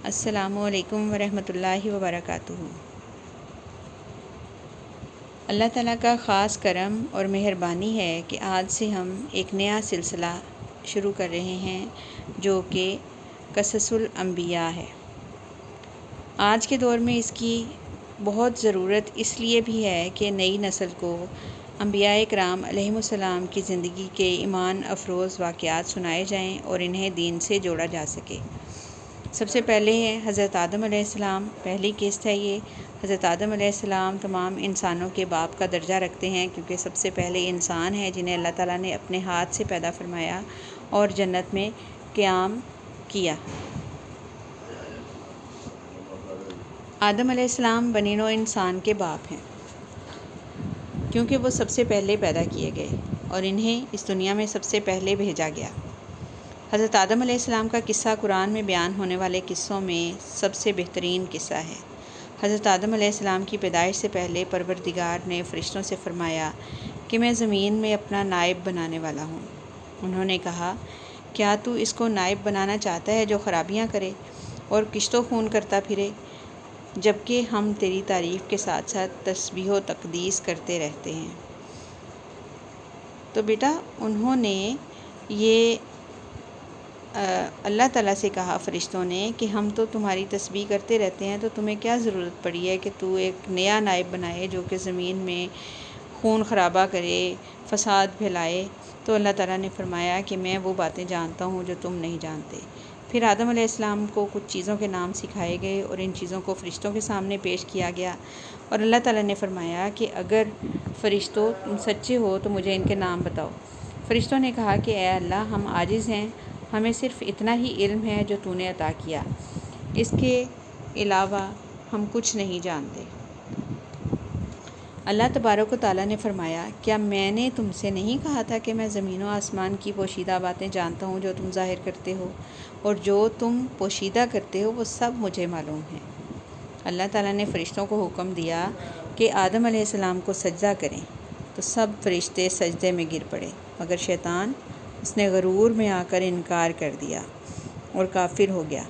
السلام علیکم ورحمۃ اللہ وبرکاتہ۔ اللہ تعالیٰ کا خاص کرم اور مہربانی ہے کہ آج سے ہم ایک نیا سلسلہ شروع کر رہے ہیں جو کہ قصص الانبیاء ہے۔ آج کے دور میں اس کی بہت ضرورت اس لیے بھی ہے کہ نئی نسل کو انبیاء کرام علیہم السلام کی زندگی کے ایمان افروز واقعات سنائے جائیں اور انہیں دین سے جوڑا جا سکے۔ سب سے پہلے ہے حضرت آدم علیہ السلام۔ پہلی قسط ہے یہ۔ حضرت آدم علیہ السلام تمام انسانوں کے باپ کا درجہ رکھتے ہیں کیونکہ سب سے پہلے انسان ہیں جنہیں اللہ تعالیٰ نے اپنے ہاتھ سے پیدا فرمایا اور جنت میں قیام کیا۔ آدم علیہ السلام بنی نوع انسان کے باپ ہیں کیونکہ وہ سب سے پہلے پیدا کیے گئے اور انہیں اس دنیا میں سب سے پہلے بھیجا گیا۔ حضرت آدم علیہ السلام کا قصہ قرآن میں بیان ہونے والے قصوں میں سب سے بہترین قصہ ہے۔ حضرت آدم علیہ السلام کی پیدائش سے پہلے پروردگار نے فرشتوں سے فرمایا کہ میں زمین میں اپنا نائب بنانے والا ہوں۔ انہوں نے کہا، کیا تو اس کو نائب بنانا چاہتا ہے جو خرابیاں کرے اور کشت و خون کرتا پھرے، جبکہ ہم تیری تعریف کے ساتھ ساتھ تسبیح و تقدیس کرتے رہتے ہیں۔ تو بیٹا انہوں نے یہ اللہ تعالیٰ سے کہا فرشتوں نے کہ ہم تو تمہاری تسبیح کرتے رہتے ہیں، تو تمہیں کیا ضرورت پڑی ہے کہ تو ایک نیا نائب بنائے جو کہ زمین میں خون خرابہ کرے، فساد پھیلائے۔ تو اللہ تعالیٰ نے فرمایا کہ میں وہ باتیں جانتا ہوں جو تم نہیں جانتے۔ پھر آدم علیہ السلام کو کچھ چیزوں کے نام سکھائے گئے اور ان چیزوں کو فرشتوں کے سامنے پیش کیا گیا اور اللہ تعالیٰ نے فرمایا کہ اگر فرشتوں تم سچے ہو تو مجھے ان کے نام بتاؤ۔ فرشتوں نے کہا کہ اے اللہ، ہم عاجز ہیں، ہمیں صرف اتنا ہی علم ہے جو تو نے عطا کیا، اس کے علاوہ ہم کچھ نہیں جانتے۔ اللہ تبارک و تعالیٰ نے فرمایا، کیا میں نے تم سے نہیں کہا تھا کہ میں زمین و آسمان کی پوشیدہ باتیں جانتا ہوں جو تم ظاہر کرتے ہو، اور جو تم پوشیدہ کرتے ہو وہ سب مجھے معلوم ہے۔ اللہ تعالیٰ نے فرشتوں کو حکم دیا کہ آدم علیہ السلام کو سجدہ کریں، تو سب فرشتے سجدے میں گر پڑے مگر شیطان، اس نے غرور میں آ کر انکار کر دیا اور کافر ہو گیا۔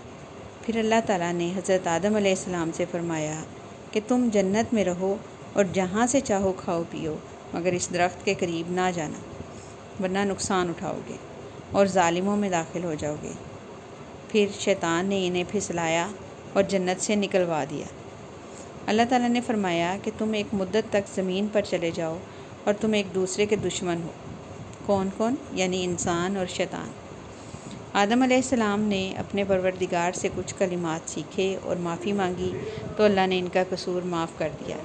پھر اللہ تعالیٰ نے حضرت آدم علیہ السلام سے فرمایا کہ تم جنت میں رہو اور جہاں سے چاہو کھاؤ پیو، مگر اس درخت کے قریب نہ جانا ورنہ نقصان اٹھاؤ گے اور ظالموں میں داخل ہو جاؤ گے۔ پھر شیطان نے انہیں پھسلایا اور جنت سے نکلوا دیا۔ اللہ تعالیٰ نے فرمایا کہ تم ایک مدت تک زمین پر چلے جاؤ اور تم ایک دوسرے کے دشمن ہو۔ کون کون؟ یعنی انسان اور شیطان۔ آدم علیہ السلام نے اپنے پروردگار سے کچھ کلمات سیکھے اور معافی مانگی تو اللہ نے ان کا قصور معاف کر دیا،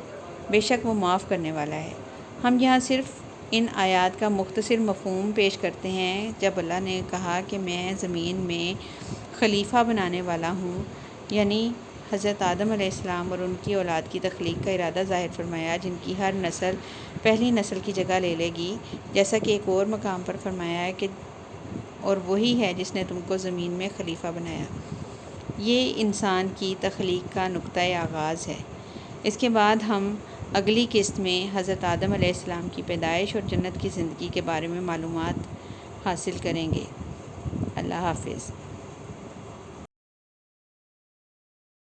بے شک وہ معاف کرنے والا ہے۔ ہم یہاں صرف ان آیات کا مختصر مفہوم پیش کرتے ہیں۔ جب اللہ نے کہا کہ میں زمین میں خلیفہ بنانے والا ہوں، یعنی حضرت آدم علیہ السلام اور ان کی اولاد کی تخلیق کا ارادہ ظاہر فرمایا، جن کی ہر نسل پہلی نسل کی جگہ لے لے گی، جیسا کہ ایک اور مقام پر فرمایا ہے کہ اور وہی ہے جس نے تم کو زمین میں خلیفہ بنایا۔ یہ انسان کی تخلیق کا نقطۂ آغاز ہے۔ اس کے بعد ہم اگلی قسط میں حضرت آدم علیہ السلام کی پیدائش اور جنت کی زندگی کے بارے میں معلومات حاصل کریں گے۔ اللہ حافظ۔